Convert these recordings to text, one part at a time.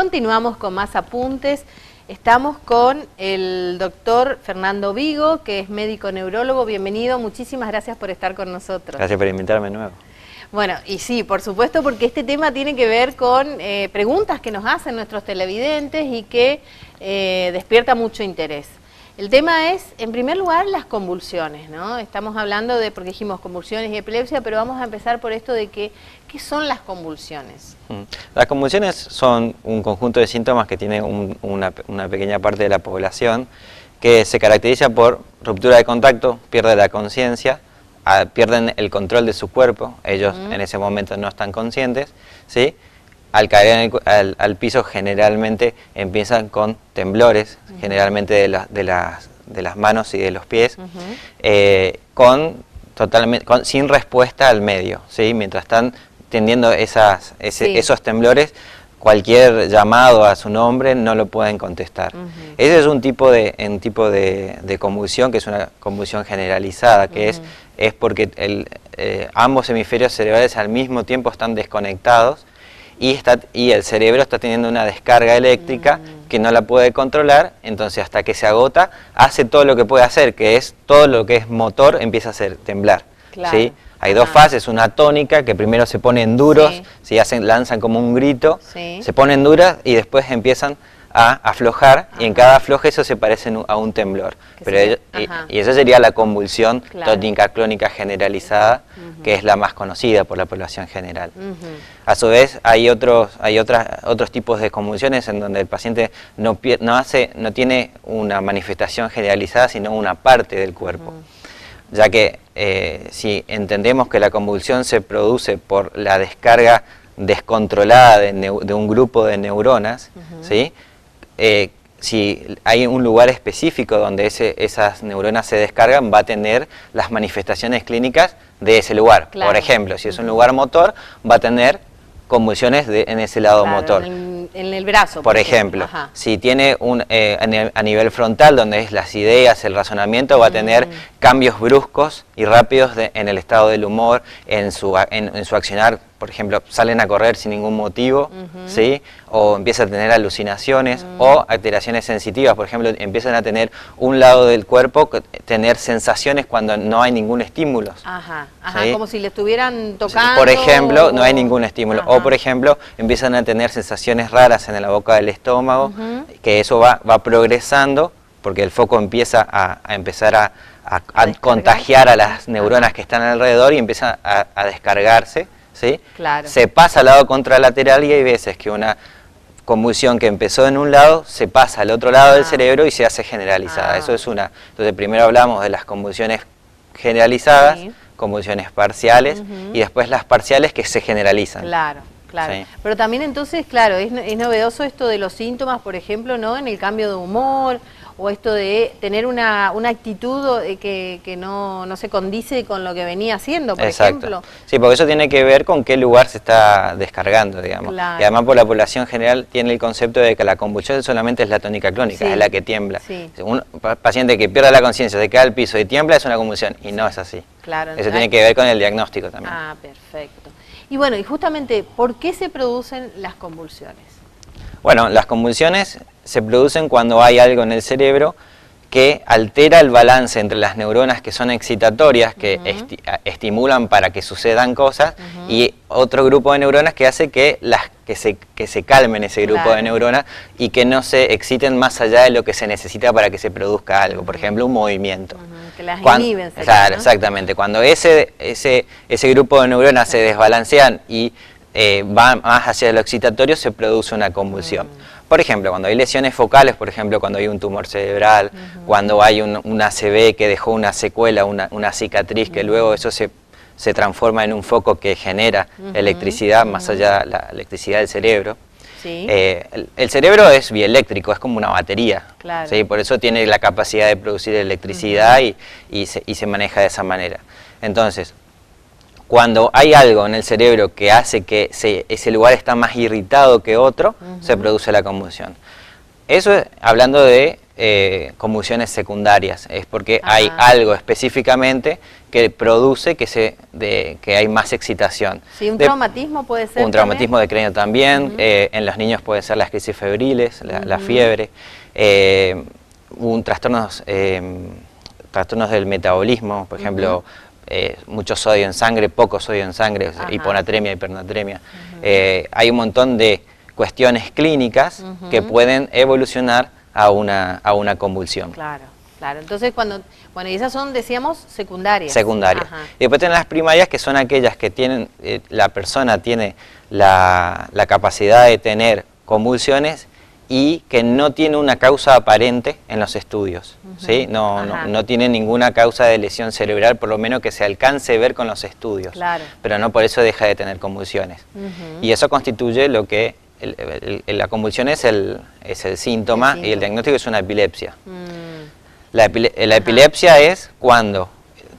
continuamos con más apuntes. Estamos con el doctor Fernando Vigo, que es médico neurólogo. Bienvenido, muchísimas gracias por estar con nosotros. Gracias por invitarme de nuevo. Bueno, y sí, por supuesto, porque este tema tiene que ver con preguntas que nos hacen nuestros televidentes y que despierta mucho interés. El tema es, en primer lugar, las convulsiones, ¿no? Estamos hablando de, porque dijimos convulsiones y epilepsia, pero vamos a empezar por esto de que, ¿qué son las convulsiones? Las convulsiones son un conjunto de síntomas que tiene una pequeña parte de la población que se caracteriza por ruptura de contacto, pierde la conciencia, pierden el control de su cuerpo, ellos en ese momento no están conscientes, ¿sí? Al caer al piso generalmente empiezan con temblores, generalmente de las manos y de los pies, sin respuesta al medio, ¿sí? Mientras están teniendo esos temblores, cualquier llamado a su nombre no lo pueden contestar. Ese es un tipo de convulsión que es una convulsión generalizada, que es porque ambos hemisferios cerebrales al mismo tiempo están desconectados y el cerebro está teniendo una descarga eléctrica que no la puede controlar, entonces hasta que se agota hace todo lo que puede hacer, que es todo lo que es motor empieza a temblar. Claro. ¿Sí? Hay dos fases, una tónica que primero se ponen duros, ¿sí? Lanzan como un grito, se ponen duras y después empiezan a aflojar y en cada afloje eso se parece a un temblor. Y esa sería la convulsión tónica clónica generalizada, que es la más conocida por la población general. A su vez hay otros tipos de convulsiones en donde el paciente no tiene una manifestación generalizada, sino una parte del cuerpo. Ya que si entendemos que la convulsión se produce por la descarga descontrolada de un grupo de neuronas, ¿sí? Si hay un lugar específico donde esas neuronas se descargan, va a tener las manifestaciones clínicas de ese lugar. Por ejemplo, si es un lugar motor, va a tener convulsiones en ese lado motor. En el brazo. Por ejemplo, si tiene a nivel frontal, donde es las ideas, el razonamiento, va a tener cambios bruscos y rápidos en el estado del humor, en su accionar. Por ejemplo, salen a correr sin ningún motivo, ¿sí? O empiezan a tener alucinaciones o alteraciones sensitivas. Por ejemplo, empiezan a tener un lado del cuerpo, tener sensaciones cuando no hay ningún estímulo. ¿Sí? Como si le estuvieran tocando. Por ejemplo, no hay ningún estímulo. O, por ejemplo, empiezan a tener sensaciones raras en la boca del estómago, que eso va progresando porque el foco empieza a contagiar a las neuronas que están alrededor y empieza a descargarse. ¿Sí? Se pasa al lado contralateral y hay veces que una convulsión que empezó en un lado se pasa al otro lado del cerebro y se hace generalizada. Eso es una. Entonces primero hablamos de las convulsiones generalizadas, convulsiones parciales y después las parciales que se generalizan. Claro. Sí. Pero también entonces, claro, es novedoso esto de los síntomas, por ejemplo, ¿no? En el cambio de humor o esto de tener una actitud que no se condice con lo que venía haciendo, por ejemplo. Sí, porque eso tiene que ver con qué lugar se está descargando, digamos. Y además por la población general tiene el concepto de que la convulsión solamente es la tónica clónica, es la que tiembla. Un paciente que pierde la conciencia, se cae al piso y tiembla es una convulsión, y no es así. Eso tiene que ver con el diagnóstico también. Perfecto. Y bueno, y justamente, ¿por qué se producen las convulsiones? Bueno, las convulsiones se producen cuando hay algo en el cerebro que altera el balance entre las neuronas que son excitatorias, que estimulan para que sucedan cosas, y otro grupo de neuronas que hace que se calmen ese grupo de neuronas y que no se exciten más allá de lo que se necesita para que se produzca algo, por ejemplo, un movimiento. Que las inhiben. Claro, ¿no? Exactamente. Cuando ese grupo de neuronas se desbalancean y va más hacia lo excitatorio, se produce una convulsión. Por ejemplo, cuando hay lesiones focales, por ejemplo, cuando hay un tumor cerebral, cuando hay un ACV que dejó una secuela, una cicatriz, que luego eso se transforma en un foco que genera electricidad, más allá de la electricidad del cerebro. El cerebro es bieléctrico, es como una batería, ¿sí? Por eso tiene la capacidad de producir electricidad y se maneja de esa manera. Entonces, cuando hay algo en el cerebro que hace que ese lugar está más irritado que otro, se produce la convulsión. Eso es hablando de convulsiones secundarias, es porque hay algo específicamente que produce que hay más excitación. Sí, un traumatismo puede ser. Un traumatismo de cráneo también, en los niños puede ser las crisis febriles, la fiebre, trastornos del metabolismo, por ejemplo, mucho sodio en sangre, poco sodio en sangre, hiponatremia, hipernatremia. Hay un montón de cuestiones clínicas que pueden evolucionar a una convulsión. Claro, claro. Entonces, y esas son, decíamos, secundarias. Secundarias. Y después tenemos las primarias, que son aquellas que tienen, la persona tiene la capacidad de tener convulsiones y que no tiene una causa aparente en los estudios, ¿sí? No tiene ninguna causa de lesión cerebral, por lo menos que se alcance a ver con los estudios, pero no por eso deja de tener convulsiones. Y eso constituye lo que la convulsión es el síntoma y el diagnóstico es una epilepsia. La epilepsia es cuando,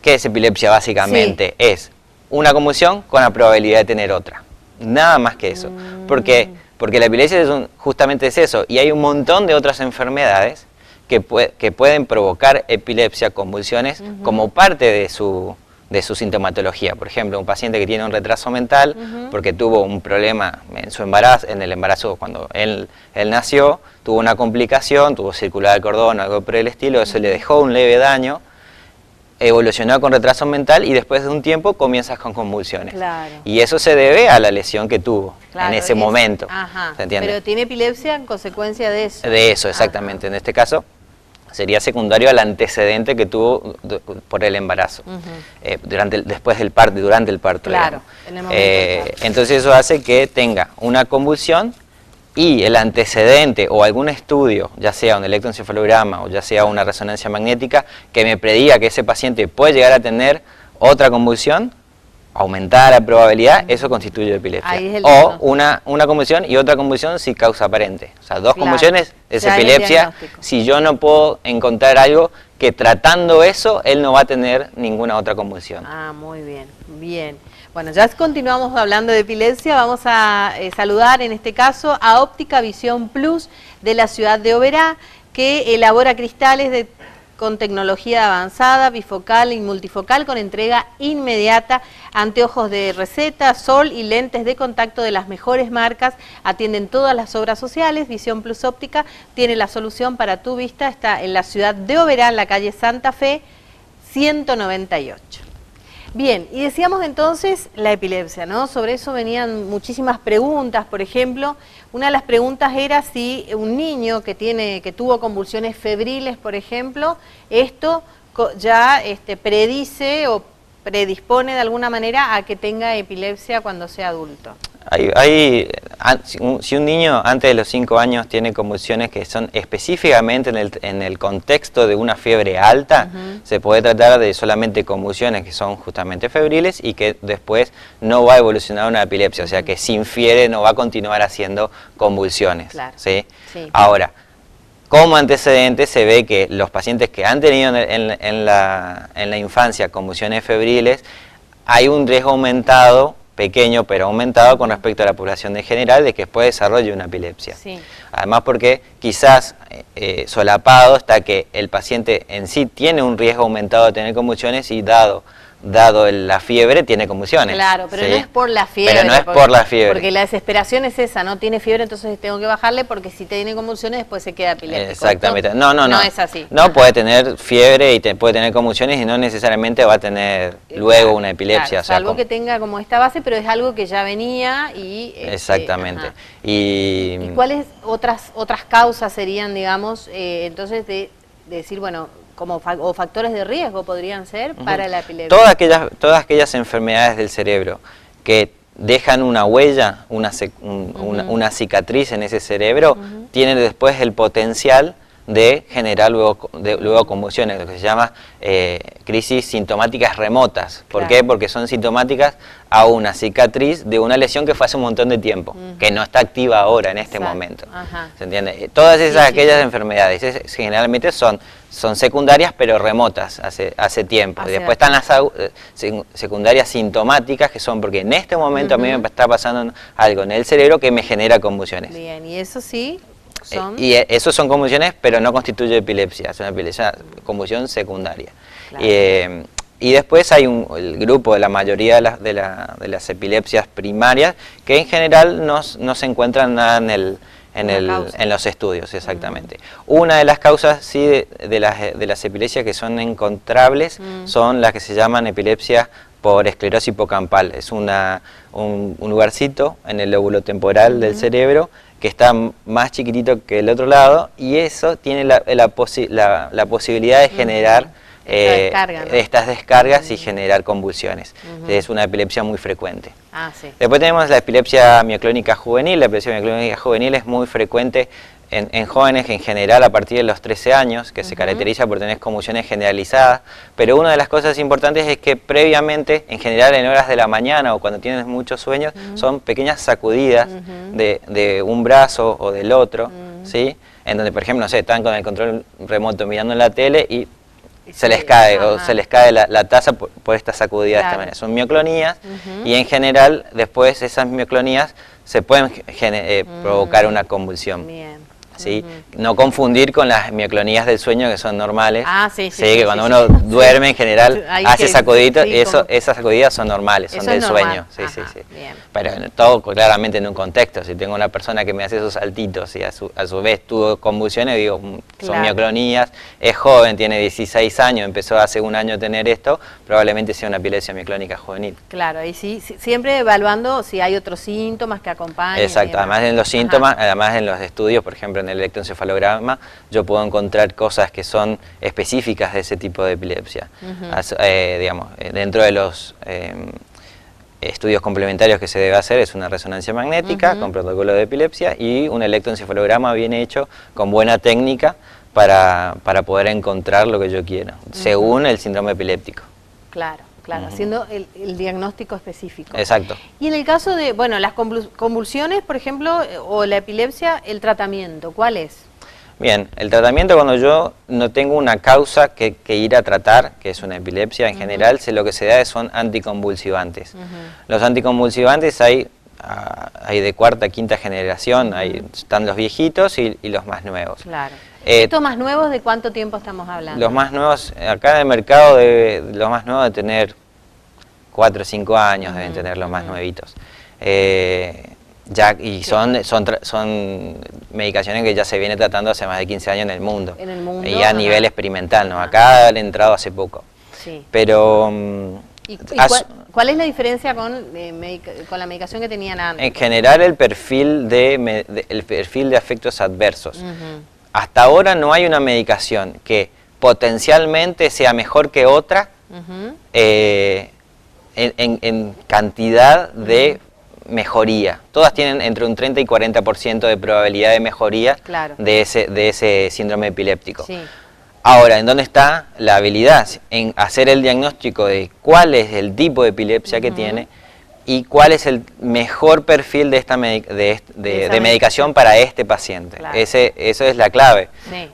¿qué es epilepsia básicamente? Es una convulsión con la probabilidad de tener otra, nada más que eso. Porque la epilepsia justamente es eso, y hay un montón de otras enfermedades que pueden provocar epilepsia, convulsiones, como parte de su sintomatología. Por ejemplo, un paciente que tiene un retraso mental porque tuvo un problema en su embarazo, en el embarazo cuando él nació, tuvo una complicación, tuvo circular del cordón, algo por el estilo, eso le dejó un leve daño, evolucionó con retraso mental y después de un tiempo comienzas con convulsiones. Y eso se debe a la lesión que tuvo en ese momento. ¿Se entiende? Pero tiene epilepsia en consecuencia de eso. De eso, exactamente. En este caso sería secundario al antecedente que tuvo por el embarazo, después del parto y durante el parto. Claro, en el momento entonces eso hace que tenga una convulsión y el antecedente o algún estudio, ya sea un electroencefalograma o ya sea una resonancia magnética, que me prediga que ese paciente puede llegar a tener otra convulsión, aumentar la probabilidad, eso constituye epilepsia. O una convulsión y otra convulsión sin causa aparente. O sea, dos convulsiones es epilepsia. Si yo no puedo encontrar algo que tratando eso, él no va a tener ninguna otra convulsión. Muy bien, bien. Bueno, ya continuamos hablando de epilepsia. Vamos a saludar en este caso a Óptica Visión Plus de la ciudad de Oberá, que elabora cristales con tecnología avanzada, bifocal y multifocal, con entrega inmediata, anteojos de receta, sol y lentes de contacto de las mejores marcas, atienden todas las obras sociales. Visión Plus Óptica tiene la solución para tu vista, está en la ciudad de Oberá, en la calle Santa Fe, 198. Bien, y decíamos entonces la epilepsia, ¿no? Sobre eso venían muchísimas preguntas. Por ejemplo, una de las preguntas era si un niño que tuvo convulsiones febriles, por ejemplo, esto ya predice o predispone de alguna manera a que tenga epilepsia cuando sea adulto. Si un niño antes de los 5 años tiene convulsiones que son específicamente en el contexto de una fiebre alta, se puede tratar de solamente convulsiones que son justamente febriles y que después no va a evolucionar a una epilepsia, o sea que sin fiebre no va a continuar haciendo convulsiones. ¿Sí? Ahora, como antecedente se ve que los pacientes que han tenido en la infancia convulsiones febriles, hay un riesgo aumentado, pequeño pero aumentado con respecto a la población en general, de que después desarrolle una epilepsia. Además porque quizás solapado está que el paciente en sí tiene un riesgo aumentado de tener convulsiones y dado la fiebre tiene convulsiones. Claro, pero no es por la fiebre. Pero no es por la fiebre. Porque la desesperación es esa, no tiene fiebre, entonces tengo que bajarle porque si tiene convulsiones después se queda epiléptico. Exactamente. No es así. No, puede tener fiebre y puede tener convulsiones y no necesariamente va a tener luego una epilepsia. Salvo que tenga como esta base, pero es algo que ya venía y... Exactamente. ¿Y cuáles otras causas serían, digamos, entonces de decir, bueno, o factores de riesgo podrían ser para la epilepsia? Todas aquellas enfermedades del cerebro que dejan una huella, una cicatriz en ese cerebro, tienen después el potencial de generar luego convulsiones, lo que se llama crisis sintomáticas remotas. ¿Por qué? Porque son sintomáticas a una cicatriz de una lesión que fue hace un montón de tiempo, que no está activa ahora, en este momento. ¿Se entiende? Todas aquellas enfermedades generalmente son secundarias pero remotas hace tiempo. Y después están las secundarias sintomáticas, que son porque en este momento a mí me está pasando algo en el cerebro que me genera convulsiones. Bien, y eso sí... son... esos son convulsiones, pero no constituye epilepsia, es una epilepsia, convulsión secundaria. Claro. Y después hay el grupo de la mayoría de las epilepsias primarias, que en general no se encuentran nada en los estudios, exactamente. Una de las causas, sí, de las epilepsias que son encontrables, son las que se llaman epilepsia por esclerosis hipocampal. Es un lugarcito en el lóbulo temporal del cerebro que está más chiquitito que el otro lado, y eso tiene la posibilidad de generar estas descargas y generar convulsiones. Es una epilepsia muy frecuente. Sí. Después tenemos la epilepsia mioclónica juvenil. La epilepsia mioclónica juvenil es muy frecuente en jóvenes en general a partir de los 13 años, que se caracteriza por tener convulsiones generalizadas, pero una de las cosas importantes es que previamente, en general en horas de la mañana o cuando tienes muchos sueños, son pequeñas sacudidas de un brazo o del otro, ¿sí? En donde, por ejemplo, no sé, están con el control remoto mirando en la tele y se les cae, o se les cae la taza por estas sacudidas. Claro. También son mioclonías, y en general después esas mioclonías se pueden provocar una convulsión. Bien. ¿Sí? No confundir con las mioclonías del sueño, que son normales. Que cuando uno duerme en general hace sacudiditos, y esas sacudidas son normales, son del sueño. Pero todo claramente en un contexto. Si tengo una persona que me hace esos saltitos y a su vez tuvo convulsiones, digo, son mioclonías, es joven, tiene 16 años, empezó hace un año a tener esto, probablemente sea una epilepsia mioclónica juvenil. Claro, y siempre evaluando si hay otros síntomas que acompañan. Exacto, además en los síntomas, además en los estudios, por ejemplo, en el electroencefalograma, yo puedo encontrar cosas que son específicas de ese tipo de epilepsia. Digamos, dentro de los estudios complementarios que se debe hacer es una resonancia magnética con protocolo de epilepsia y un electroencefalograma bien hecho, con buena técnica, para poder encontrar lo que yo quiero, según el síndrome epiléptico. Claro. Claro, haciendo el diagnóstico específico. Exacto. Y en el caso de, bueno, las convulsiones, por ejemplo, o la epilepsia, el tratamiento, ¿cuál es? Bien, el tratamiento, cuando yo no tengo una causa que ir a tratar, que es una epilepsia en general, lo que se da son anticonvulsivantes. Los anticonvulsivantes hay de cuarta, quinta generación, están los viejitos y los más nuevos. Claro. ¿Estos más nuevos de cuánto tiempo estamos hablando? Los más nuevos, acá en el mercado, los más nuevos de tener 4 o 5 años, deben tener los más nuevitos. Son medicaciones que ya se viene tratando hace más de 15 años en el mundo. Y a nivel experimental, ¿no? Acá han entrado hace poco. Sí. Pero... ¿Cuál es la diferencia con la medicación que tenían antes? En general, el perfil de efectos adversos. Hasta ahora no hay una medicación que potencialmente sea mejor que otra en cantidad de mejoría. Todas tienen entre un 30 y 40% de probabilidad de mejoría de ese síndrome epiléptico. Sí. Ahora, ¿en dónde está la habilidad? En hacer el diagnóstico de cuál es el tipo de epilepsia que tiene y cuál es el mejor perfil de esta medicación para este paciente. Claro. Eso es la clave,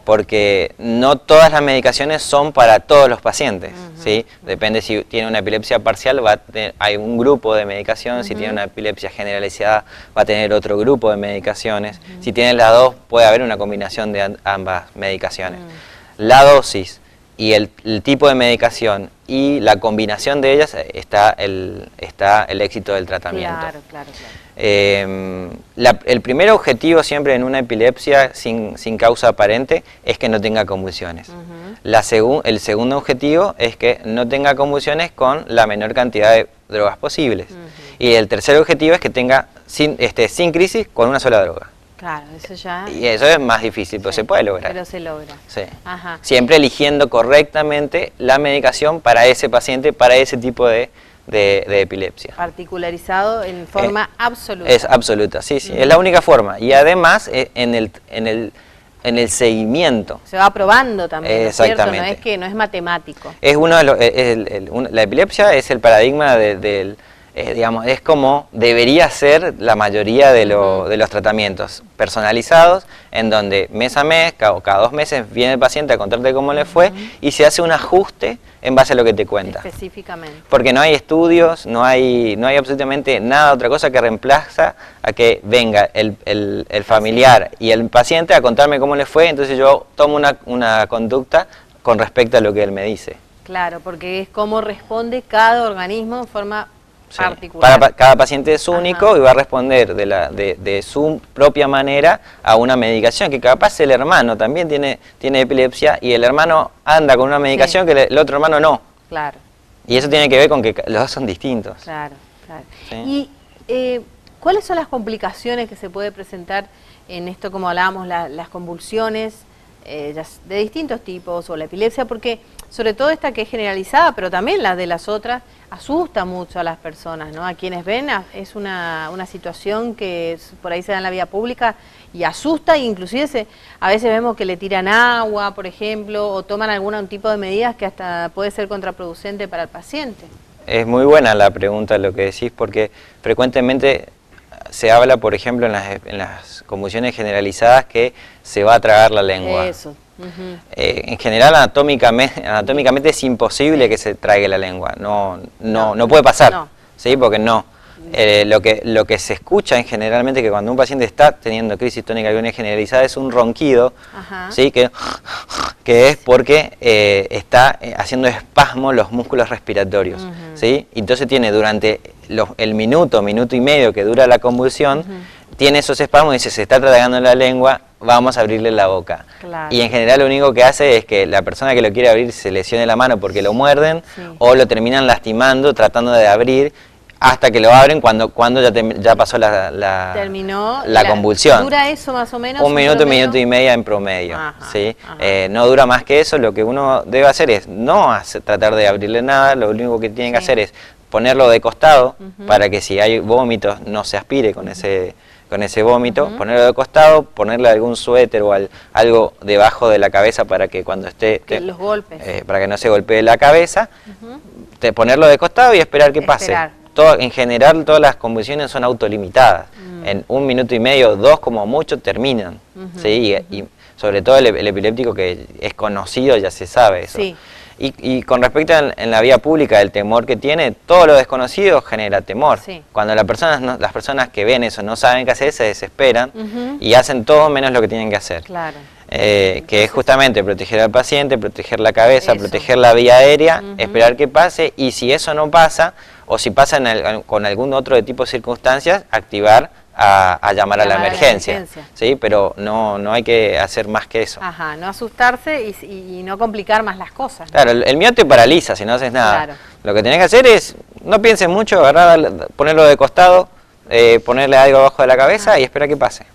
porque no todas las medicaciones son para todos los pacientes, ¿sí? Depende si tiene una epilepsia parcial, hay un grupo de medicación, si tiene una epilepsia generalizada va a tener otro grupo de medicaciones, si tiene las dos puede haber una combinación de ambas medicaciones. La dosis y el tipo de medicación y la combinación de ellas está el éxito del tratamiento. Claro. El primer objetivo siempre en una epilepsia sin causa aparente es que no tenga convulsiones. El segundo objetivo es que no tenga convulsiones con la menor cantidad de drogas posibles. Y el tercer objetivo es que tenga sin crisis con una sola droga. Claro, eso ya... Y eso es más difícil, pero se puede lograr. Pero se logra. Sí. Siempre eligiendo correctamente la medicación para ese paciente, para ese tipo de epilepsia. Particularizado en forma absoluta. Es absoluta, sí, es la única forma. Y además en el seguimiento. Se va probando también, exactamente. ¿cierto? No es matemático. Es la epilepsia es el paradigma del digamos, es como debería ser la mayoría de los tratamientos personalizados, en donde mes a mes, cada 2 meses, viene el paciente a contarte cómo le fue y se hace un ajuste en base a lo que te cuenta. Específicamente. Porque no hay estudios, no hay absolutamente nada, otra cosa que reemplaza a que venga el familiar y el paciente a contarme cómo le fue, entonces yo tomo una conducta con respecto a lo que él me dice. Claro, porque es cómo responde cada organismo de forma particular. Cada paciente es único y va a responder de su propia manera a una medicación, que capaz el hermano también tiene epilepsia y el hermano anda con una medicación que el otro hermano no. Claro. Y eso tiene que ver con que los dos son distintos. Claro, claro. Sí. Y ¿cuáles son las complicaciones que se puede presentar en esto, como hablábamos, las convulsiones de distintos tipos o la epilepsia? Porque sobre todo esta que es generalizada, pero también la de las otras, asusta mucho a las personas, ¿no? A quienes ven es una situación que por ahí se da en la vía pública y asusta, e inclusive a veces vemos que le tiran agua, por ejemplo, o toman algún tipo de medidas que hasta puede ser contraproducente para el paciente. Es muy buena la pregunta lo que decís, porque frecuentemente se habla, por ejemplo, en las convulsiones generalizadas, que se va a tragar la lengua. Eso. En general, anatómicamente es imposible que se trague la lengua, no puede pasar, ¿sí? Porque no. Lo que se escucha generalmente, que cuando un paciente está teniendo crisis tónica generalizada, es un ronquido, ¿sí? que es porque está haciendo espasmo los músculos respiratorios, ¿sí? Entonces tiene durante el minuto y medio que dura la convulsión, tiene esos espasmos y dice, se está tragando la lengua, vamos a abrirle la boca. Claro. Y en general lo único que hace es que la persona que lo quiere abrir se lesione la mano porque lo muerden, o lo terminan lastimando tratando de abrir, hasta que lo abren cuando ya pasó la convulsión. ¿Dura eso más o menos? 1 minuto y media en promedio. ¿Sí? No dura más que eso. Lo que uno debe hacer es no tratar de abrirle nada, lo único que tiene que hacer es ponerlo de costado para que si hay vómitos no se aspire con ese vómito, ponerlo de costado, ponerle algún suéter o algo debajo de la cabeza para que cuando esté... los golpes. Para que no se golpee la cabeza, ponerlo de costado y esperar que pase. En general todas las convulsiones son autolimitadas. En 1 minuto y medio, 2 como mucho, terminan. ¿Sí? Y sobre todo el epiléptico, que es conocido, ya se sabe eso. Sí. Y con respecto en la vía pública, el temor que tiene, todo lo desconocido genera temor. Sí. Cuando las personas que ven eso no saben qué hacer, se desesperan y hacen todo menos lo que tienen que hacer. Claro. Que es justamente proteger al paciente, proteger la cabeza, proteger la vía aérea, esperar que pase, y si eso no pasa, o si pasa con algún otro tipo de circunstancias, activar a llamar a la emergencia. ¿Sí? Pero no hay que hacer más que eso. No asustarse y no complicar más las cosas, ¿no? Claro, el miedo te paraliza si no haces nada. Claro. Lo que tenés que hacer es, no pienses mucho, ponerlo de costado, ponerle algo abajo de la cabeza y esperar que pase.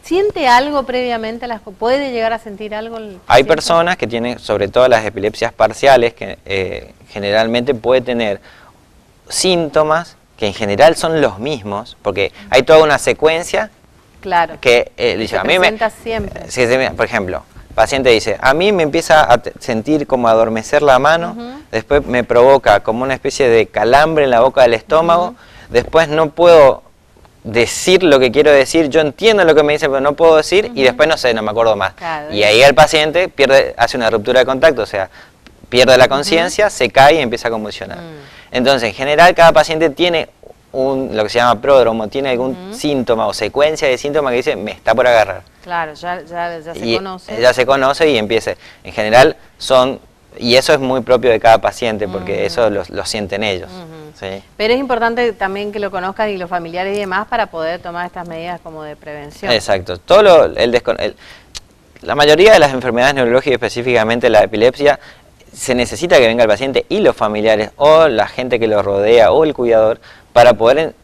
¿Siente algo previamente? ¿Puede llegar a sentir algo? Hay personas que tienen, sobre todo las epilepsias parciales, que generalmente puede tener síntomas que en general son los mismos, porque hay toda una secuencia que dice, a mí siempre. Por ejemplo, el paciente dice, a mí me empieza a sentir como adormecer la mano, después me provoca como una especie de calambre en la boca del estómago, después no puedo decir lo que quiero decir, yo entiendo lo que me dice pero no puedo decir, y después no me acuerdo más. Y ahí el paciente hace una ruptura de contacto, o sea, pierde la conciencia, se cae y empieza a convulsionar. Entonces, en general, cada paciente tiene lo que se llama pródromo, tiene algún síntoma o secuencia de síntomas que dice, me está por agarrar. Claro, ya se conoce. Ya se conoce y empieza. En general y eso es muy propio de cada paciente, porque eso lo sienten ellos. ¿Sí? Pero es importante también que lo conozcan y los familiares y demás para poder tomar estas medidas como de prevención. Exacto. La mayoría de las enfermedades neurológicas, específicamente la epilepsia, se necesita que venga el paciente y los familiares o la gente que lo rodea o el cuidador para poder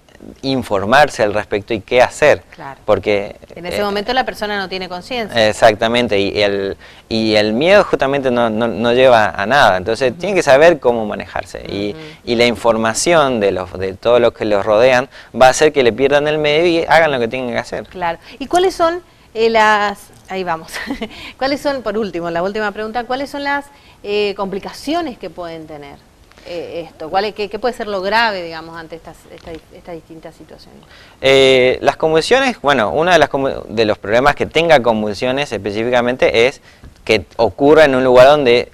informarse al respecto y qué hacer. Claro. Porque en ese momento la persona no tiene conciencia. Exactamente, y el miedo justamente no lleva a nada. Entonces tienen que saber cómo manejarse. Y la información de todos los que los rodean va a hacer que le pierdan el medio y hagan lo que tienen que hacer. Claro. ¿Y cuáles son ahí vamos, cuáles son, por último, la última pregunta, cuáles son las complicaciones que pueden tener? esto? ¿Qué puede ser lo grave, digamos, ante estas distintas situaciones? Las convulsiones, bueno, uno de los problemas que tenga convulsiones específicamente es que ocurra en un lugar donde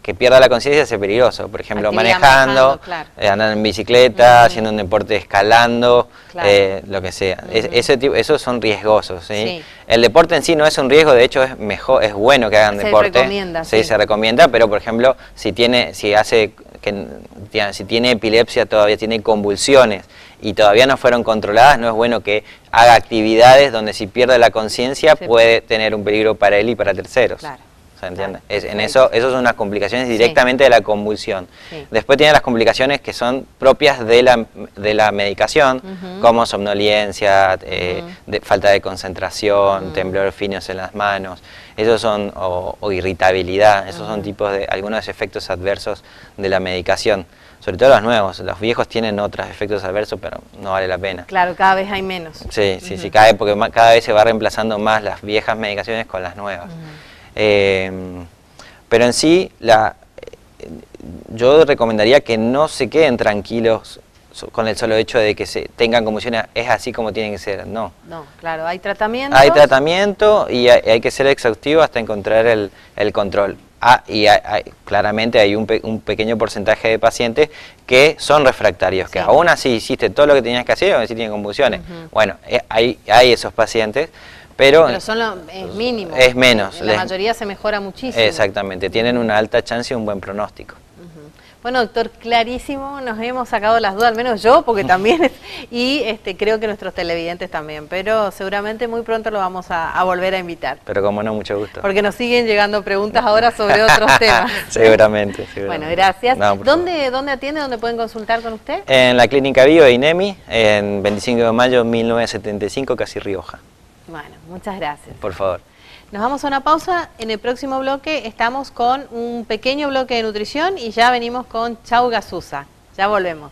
que pierda la conciencia es peligroso. Por ejemplo, manejando, claro. Andando en bicicleta, haciendo un deporte, escalando, claro. Lo que sea. Esos son riesgosos, ¿sí? Sí. El deporte en sí no es un riesgo, de hecho es bueno que hagan deporte. Se recomienda, sí, se recomienda, pero por ejemplo, si tiene epilepsia, todavía tiene convulsiones y todavía no fueron controladas, no es bueno que haga actividades donde si pierde la conciencia puede tener un peligro para él y para terceros. Claro. ¿Se entiende? Claro, eso son unas complicaciones directamente de la convulsión. Sí. Después tiene las complicaciones que son propias de la medicación, como somnolencia, falta de concentración, temblor finos en las manos, esos son, o irritabilidad, esos son tipos de algunos efectos adversos de la medicación. Sobre todo los nuevos, los viejos tienen otros efectos adversos, pero no vale la pena. Claro, cada vez hay menos. Sí, sí, porque cada vez se va reemplazando más las viejas medicaciones con las nuevas. Pero en sí, yo recomendaría que no se queden tranquilos con el solo hecho de que tengan convulsiones, es así como tienen que ser, no. No, claro, hay tratamiento. Hay tratamiento y hay que ser exhaustivo hasta encontrar el control. Y claramente hay un pequeño porcentaje de pacientes que son refractarios, que aún así hiciste todo lo que tenías que hacer y aún así tienen convulsiones. Bueno, hay esos pacientes. Pero es mínimo. Es menos. La mayoría se mejora muchísimo. Exactamente, tienen una alta chance y un buen pronóstico. Bueno, doctor, clarísimo, nos hemos sacado las dudas, al menos yo, porque también, y creo que nuestros televidentes también, pero seguramente muy pronto lo vamos a volver a invitar. Pero como no, mucho gusto. Porque nos siguen llegando preguntas ahora sobre otros temas. Seguramente. Bueno, gracias. No, ¿Dónde atiende? ¿Dónde pueden consultar con usted? En la Clínica Bio de INEMI, en 25 de mayo 1975, Casi Rioja. Bueno, muchas gracias. Por favor. Nos vamos a una pausa. En el próximo bloque estamos con un pequeño bloque de nutrición y ya venimos con Chau Gasusa. Ya volvemos.